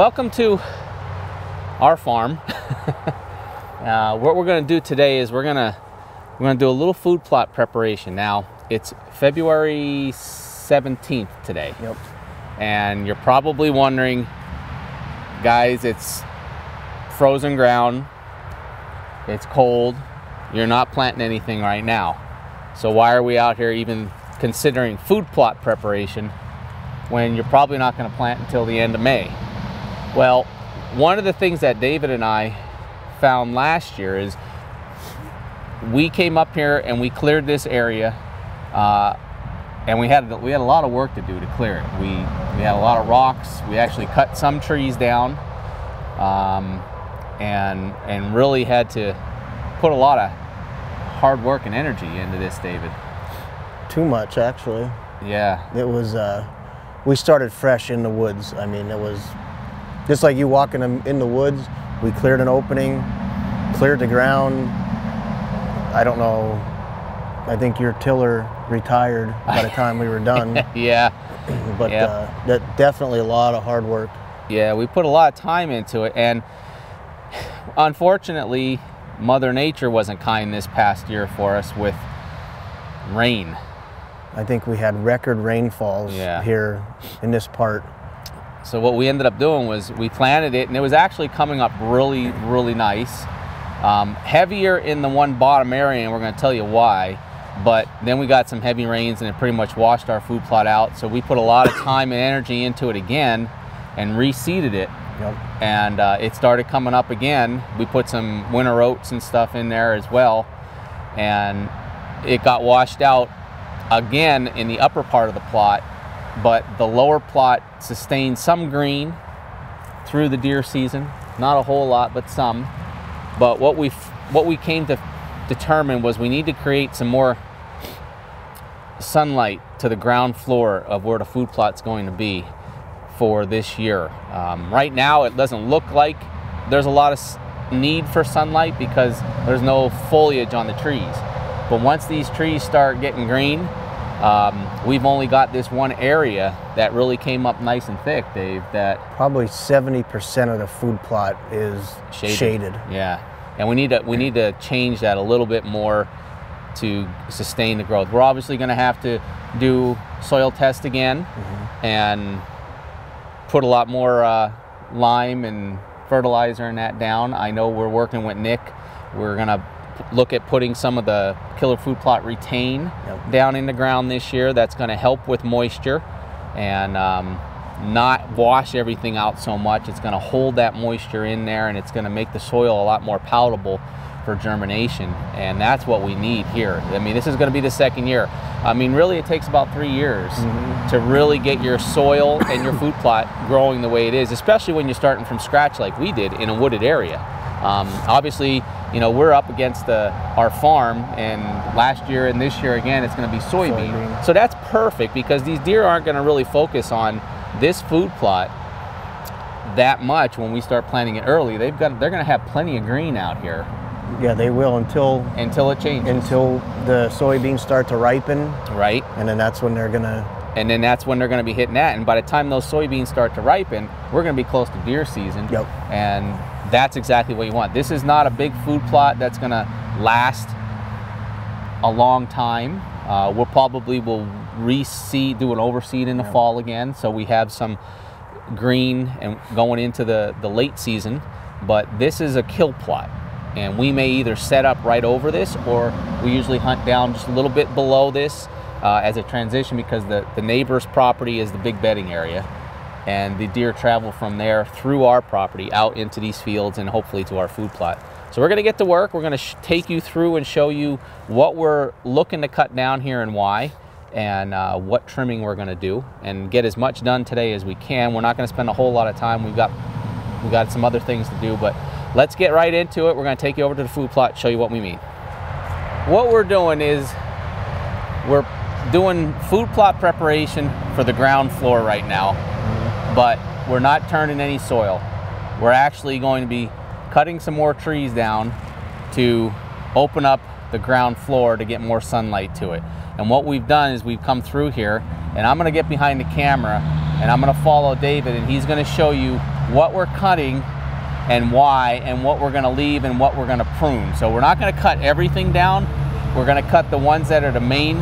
Welcome to our farm. What we're going to do today is we're going to do a little food plot preparation. Now it's February 17th today. Yep. And you're probably wondering, guys, it's frozen ground, it's cold, you're not planting anything right now. So why are we out here even considering food plot preparation when you're probably not going to plant until the end of May? Well, one of the things that David and I found last year is we came up here and we cleared this area, and we had a lot of work to do to clear it. We had a lot of rocks. We actually cut some trees down, and really had to put a lot of hard work and energy into this, David. Too much, actually. Yeah. It was, we started fresh in the woods. I mean, it was just like you walking in the woods. We cleared an opening, cleared the ground. I don't know, I think your tiller retired by the time we were done. Yeah. But yep. That definitely a lot of hard work. Yeah, we put a lot of time into it, and unfortunately, Mother Nature wasn't kind this past year for us with rain. I think we had record rainfalls here in this part. So what we ended up doing was we planted it, and it was actually coming up really, really nice. Heavier in the one bottom area, and we're going to tell you why. But then we got some heavy rains, and it pretty much washed our food plot out. So we put a lot of time and energy into it again and reseeded it. Yep. And it started coming up again. We put some winter oats and stuff in there as well, and it got washed out again in the upper part of the plot, but the lower plot sustained some green through the deer season. Not a whole lot, but some. But what we came to determine was we need to create some more sunlight to the ground floor of where the food plot's going to be for this year. Right now it doesn't look like there's a lot of need for sunlight because there's no foliage on the trees. But once these trees start getting green, we've only got this one area that really came up nice and thick, Dave, that probably 70% of the food plot is shaded. Yeah, and we need to change that a little bit more to sustain the growth. We're obviously going to have to do soil test again, and put a lot more lime and fertilizer in that down. I know we're working with Nick. We're going to look at putting some of the killer food plot retain down in the ground this year. That's going to help with moisture and not wash everything out so much. It's going to hold that moisture in there, and it's going to make the soil a lot more palatable for germination, and that's what we need here. I mean, this is going to be the second year. I mean, really it takes about 3 years to really get your soil and your food plot growing the way it is, especially when you're starting from scratch like we did in a wooded area. Obviously, you know, we're up against our farm, and last year and this year again it's going to be soybean. So that's perfect because these deer aren't going to really focus on this food plot that much when we start planting it early. They're going to have plenty of green out here. Yeah, they will until it changes. Until the soybeans start to ripen. Right. And then that's when they're going to... And then that's when they're going to be hitting that. And by the time those soybeans start to ripen, we're going to be close to deer season. Yep. And that's exactly what you want. This is not a big food plot that's going to last a long time. We'll probably will reseed, do an overseed in the fall again, so we have some green and going into the late season. But this is a kill plot, and we may either set up right over this, or we usually hunt down just a little bit below this as a transition, because the neighbor's property is the big bedding area, and the deer travel from there through our property out into these fields and hopefully to our food plot. So we're going to get to work. We're going to take you through and show you what we're looking to cut down here and why, and what trimming we're going to do, and get as much done today as we can. We're not going to spend a whole lot of time. We've got some other things to do, but let's get right into it. We're going to take you over to the food plot, show you what we mean. What we're doing is we're doing food plot preparation for the ground floor right now, but we're not turning any soil. We're actually going to be cutting some more trees down to open up the ground floor to get more sunlight to it. And what we've done is we've come through here, and I'm going to get behind the camera and I'm going to follow David, and he's going to show you what we're cutting and why, and what we're going to leave and what we're going to prune. So we're not going to cut everything down. We're going to cut the ones that are the main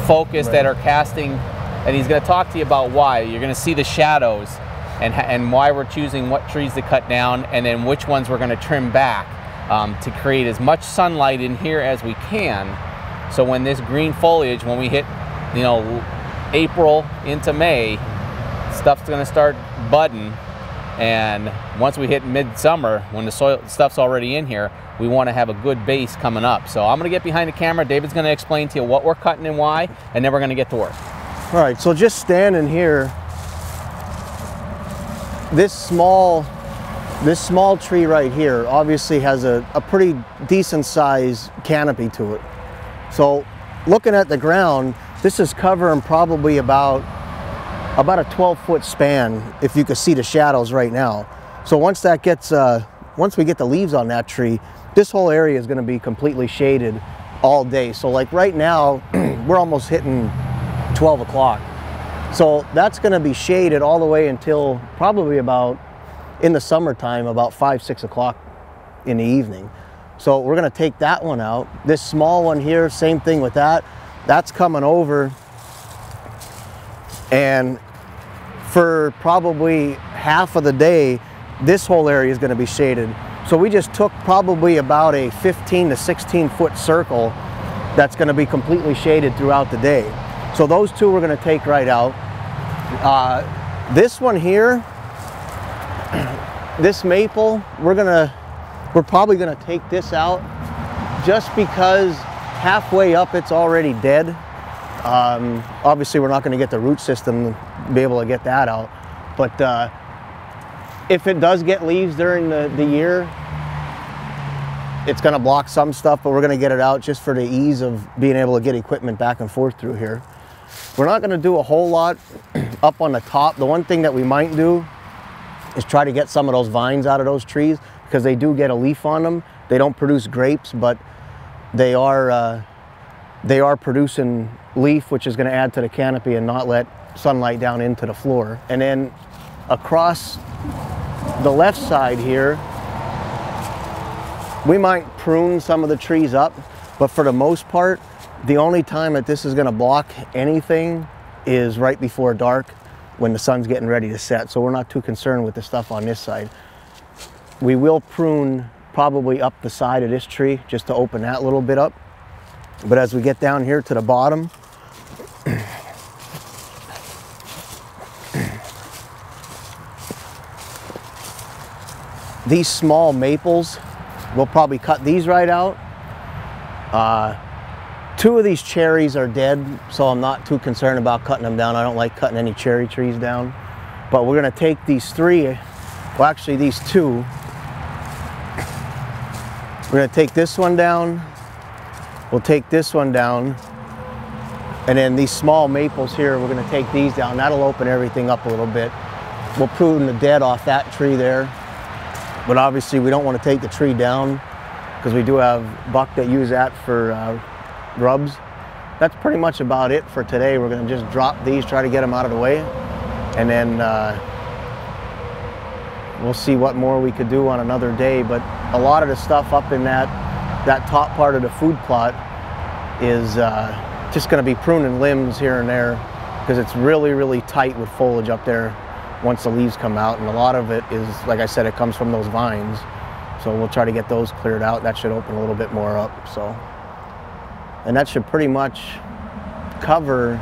focus, that are casting, and he's going to talk to you about why. You're going to see the shadows and why we're choosing what trees to cut down, and then which ones we're going to trim back to create as much sunlight in here as we can. So when this green foliage, when we hit, you know, April into May, stuff's going to start budding. And once we hit midsummer, when the soil stuff's already in here, we want to have a good base coming up. So I'm going to get behind the camera. David's going to explain to you what we're cutting and why, and then we're going to get to work. All right, so just standing here, this small tree right here obviously has a pretty decent size canopy to it. So looking at the ground, this is covering probably about a 12-foot span, if you can see the shadows right now. So once that gets, once we get the leaves on that tree, this whole area is going to be completely shaded all day. So like right now, we're almost hitting 12 o'clock. So that's going to be shaded all the way until probably about, in the summertime, about 5, 6 o'clock in the evening. So we're going to take that one out. This small one here, same thing with that. That's coming over, and for probably half of the day, this whole area is going to be shaded. So we just took probably about a 15 to 16 foot circle that's going to be completely shaded throughout the day. So those two we're going to take right out. This one here, this maple, we're probably going to take this out just because halfway up it's already dead. Obviously we're not going to get the root system to be able to get that out, but if it does get leaves during the year, it's going to block some stuff, but we're going to get it out just for the ease of being able to get equipment back and forth through here. We're not going to do a whole lot up on the top. The one thing that we might do is try to get some of those vines out of those trees, because they do get a leaf on them. They don't produce grapes, but they are producing leaf, which is going to add to the canopy and not let sunlight down into the floor. And then across the left side here, we might prune some of the trees up, but for the most part, the only time that this is going to block anything is right before dark, when the sun's getting ready to set. So we're not too concerned with the stuff on this side. We will prune probably up the side of this tree just to open that little bit up. But as we get down here to the bottom, these small maples, we'll probably cut these right out. Two of these cherries are dead, so I'm not too concerned about cutting them down. I don't like cutting any cherry trees down. But we're gonna take these three, well actually these two. We're gonna take this one down, we'll take this one down, and then these small maples here, we're gonna take these down. That'll open everything up a little bit. We'll prune the dead off that tree there. But obviously we don't want to take the tree down, because we do have buck that use that for grubs. That's pretty much about it for today. We're going to just drop these, try to get them out of the way, and then we'll see what more we could do on another day. But a lot of the stuff up in that top part of the food plot is just going to be pruning limbs here and there, because it's really, really tight with foliage up there once the leaves come out, and a lot of it is, like I said, it comes from those vines. So we'll try to get those cleared out. That should open a little bit more up. So, and that should pretty much cover,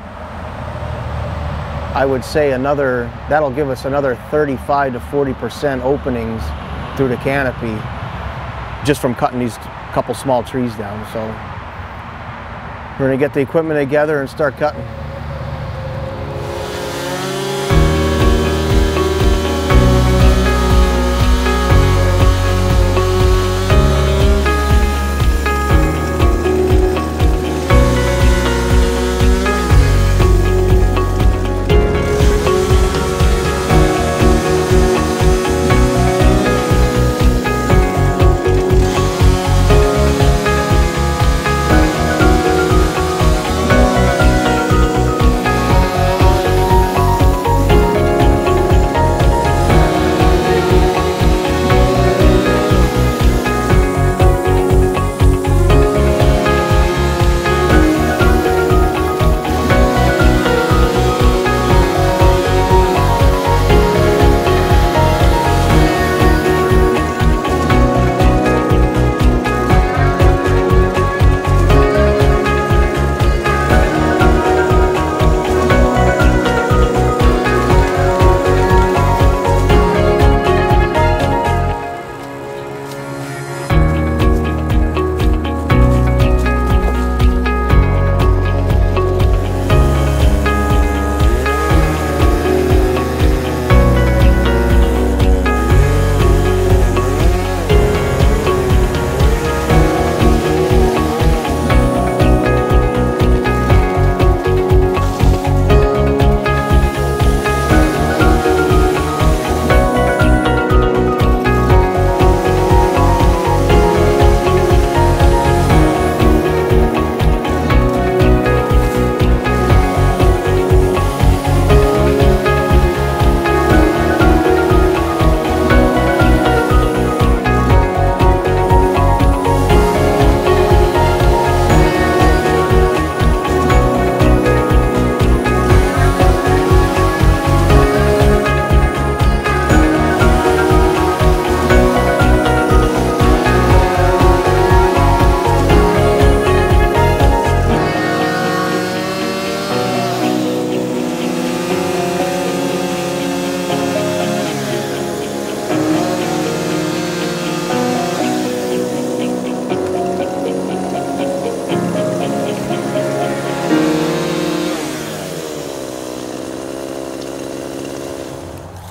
I would say, that'll give us another 35 to 40% openings through the canopy just from cutting these couple small trees down. So we're gonna get the equipment together and start cutting.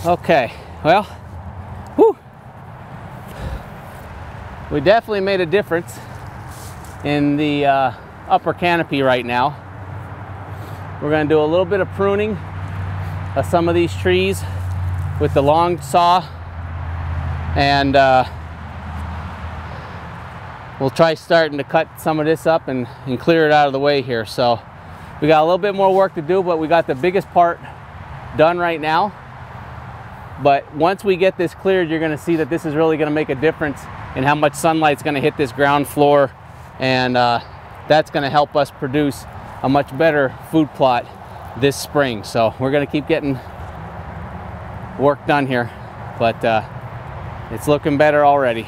Okay, well, whew. We definitely made a difference in the upper canopy right now. We're going to do a little bit of pruning of some of these trees with the long saw, and we'll try starting to cut some of this up and clear it out of the way here. So we got a little bit more work to do, but we got the biggest part done right now. But once we get this cleared, you're going to see that this is really going to make a difference in how much sunlight's going to hit this ground floor, and that's going to help us produce a much better food plot this spring. So we're going to keep getting work done here, but it's looking better already.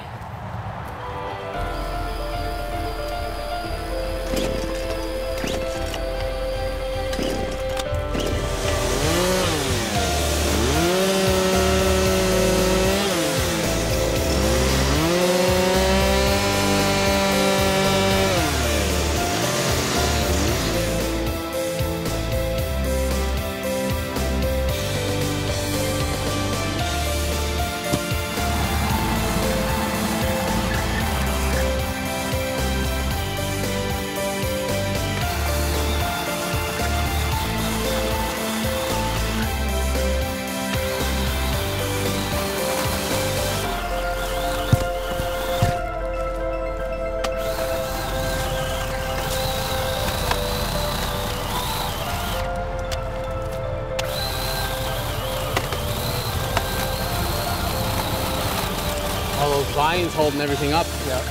All those vines holding everything up. Yeah.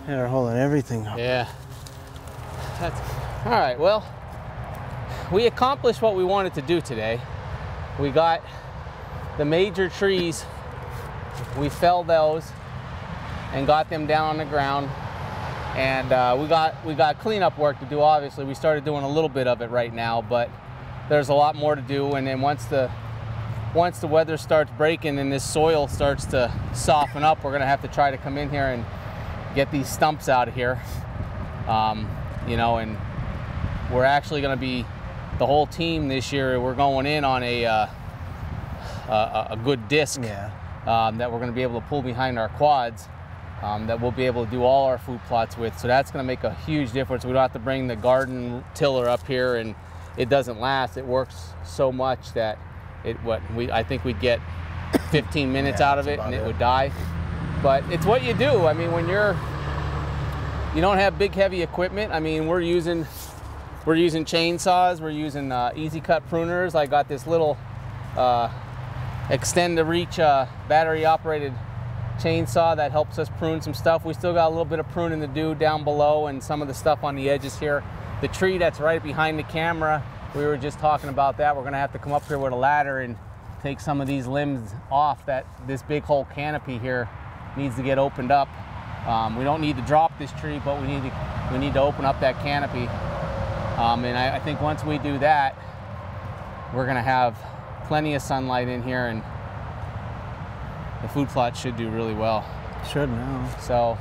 They're holding everything up. Yeah. That's all right. Well, we accomplished what we wanted to do today. We got the major trees. We felled those and got them down on the ground, and we got cleanup work to do. Obviously, we started doing a little bit of it right now, but there's a lot more to do. And then once the weather starts breaking and this soil starts to soften up, we're gonna have to try to come in here and get these stumps out of here. You know, and we're actually gonna be, the whole team this year, we're going in on a good disc. Yeah. That we're going to be able to pull behind our quads, that we'll be able to do all our food plots with. So that's going to make a huge difference. We don't have to bring the garden tiller up here, and it doesn't last. It works so much that I think we'd get 15 minutes out of it and it would die. But it's what you do. I mean, when you don't have big heavy equipment. I mean, we're using chainsaws, we're using easy cut pruners. I got this little extend the reach battery operated chainsaw that helps us prune some stuff. We still got a little bit of pruning to do down below and some of the stuff on the edges here. The tree that's right behind the camera, we were just talking about that. We're gonna have to come up here with a ladder and take some of these limbs off. This big whole canopy here needs to get opened up. We don't need to drop this tree, but we need to open up that canopy. And I think once we do that, we're gonna have plenty of sunlight in here, and the food plot should do really well. Should now. So,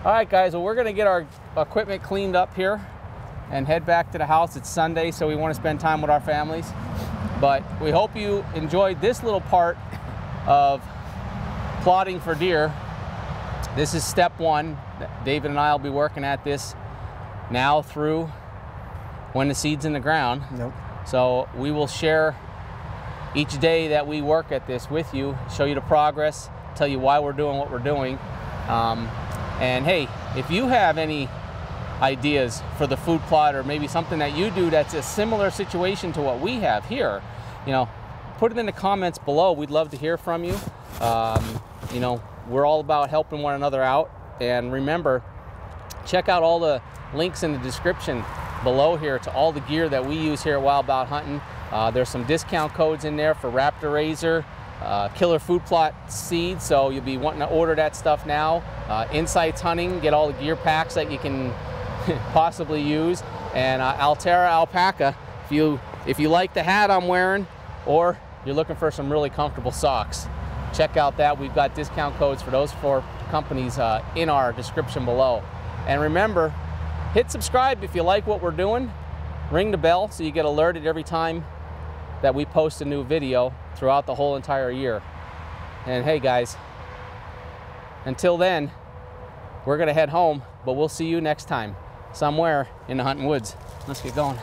all right, guys. Well, we're gonna get our equipment cleaned up here and head back to the house. It's Sunday, so we want to spend time with our families. But we hope you enjoyed this little part of plotting for deer. This is step one. David and I will be working at this now through when the seed's in the ground. Yep. So we will share each day that we work at this with you, show you the progress, tell you why we're doing what we're doing. And hey, if you have any ideas for the food plot, or maybe something that you do that's a similar situation to what we have here, you know, put it in the comments below. We'd love to hear from you. You know, we're all about helping one another out. And remember, check out all the links in the description below here to all the gear that we use here at Bout Huntin. There's some discount codes in there for Raptor Razor, Killer Food Plot seeds, so you'll be wanting to order that stuff now. Insights Hunting, get all the gear packs that you can possibly use. And Altera Alpaca, if you like the hat I'm wearing, or you're looking for some really comfortable socks, check out that. We've got discount codes for those 4 companies in our description below. And remember, hit subscribe if you like what we're doing. Ring the bell so you get alerted every time that we post a new video throughout the whole entire year. And hey guys, until then, we're gonna head home, but we'll see you next time somewhere in the hunting woods. Let's get going.